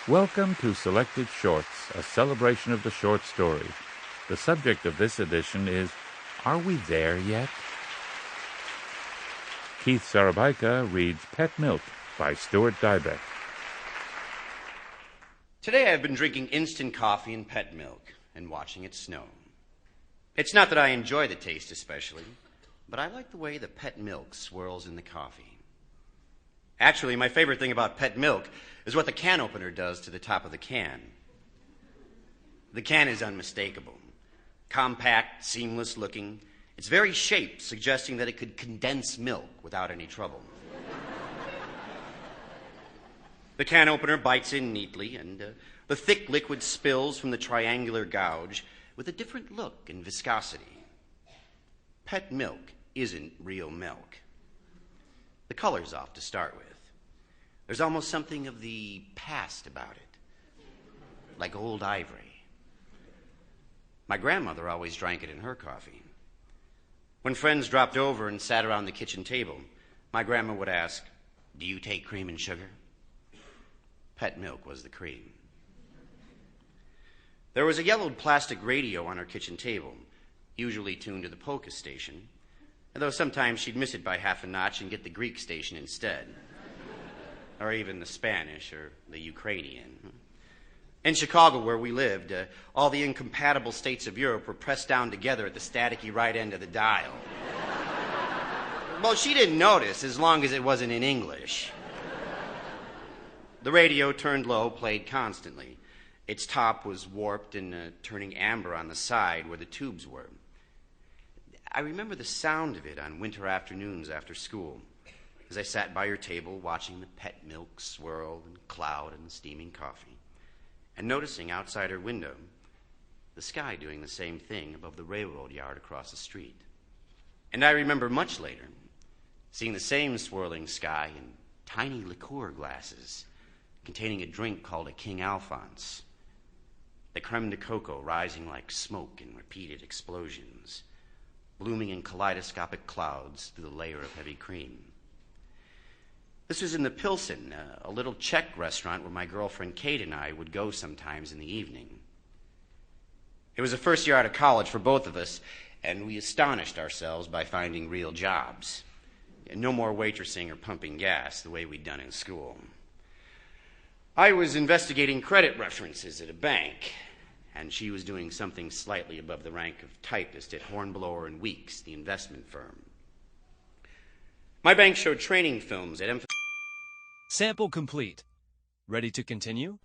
Welcome to Selected Shorts, a celebration of the short story. The subject of this edition is, Are We There Yet? Keith Szarabajka reads Pet Milk by Stuart Dybek. Today I've been drinking instant coffee and pet milk and watching it snow. It's not that I enjoy the taste especially, but I like the way the pet milk swirls in the coffee. Actually, my favorite thing about pet milk is what the can opener does to the top of the can. The can is unmistakable. Compact, seamless looking. Its very shape suggesting that it could condense milk without any trouble. The can opener bites in neatly, and the thick liquid spills from the triangular gouge with a different look and viscosity. Pet milk isn't real milk. The color's off to start with. There's almost something of the past about it, like old ivory. My grandmother always drank it in her coffee. When friends dropped over and sat around the kitchen table, my grandma would ask, "Do you take cream and sugar?" Pet milk was the cream. There was a yellowed plastic radio on her kitchen table, usually tuned to the polka station, although sometimes she'd miss it by half a notch and get the Greek station instead, or even the Spanish or the Ukrainian. In Chicago, where we lived, all the incompatible states of Europe were pressed down together at the staticky right end of the dial. Well, she didn't notice as long as it wasn't in English. The radio, turned low, played constantly. Its top was warped and turning amber on the side where the tubes were. I remember the sound of it on winter afternoons after school, as I sat by her table watching the pet milk swirl and cloud in the steaming coffee, and noticing outside her window the sky doing the same thing above the railroad yard across the street. And I remember much later seeing the same swirling sky in tiny liqueur glasses containing a drink called a King Alphonse, the creme de coco rising like smoke in repeated explosions, blooming in kaleidoscopic clouds through the layer of heavy cream. This was in the Pilsen, a little Czech restaurant where my girlfriend Kate and I would go sometimes in the evening. It was the first year out of college for both of us, and we astonished ourselves by finding real jobs. No more waitressing or pumping gas the way we'd done in school. I was investigating credit references at a bank, and she was doing something slightly above the rank of typist at Hornblower and Weeks, the investment firm. My bank showed training films at Sample complete. Ready to continue?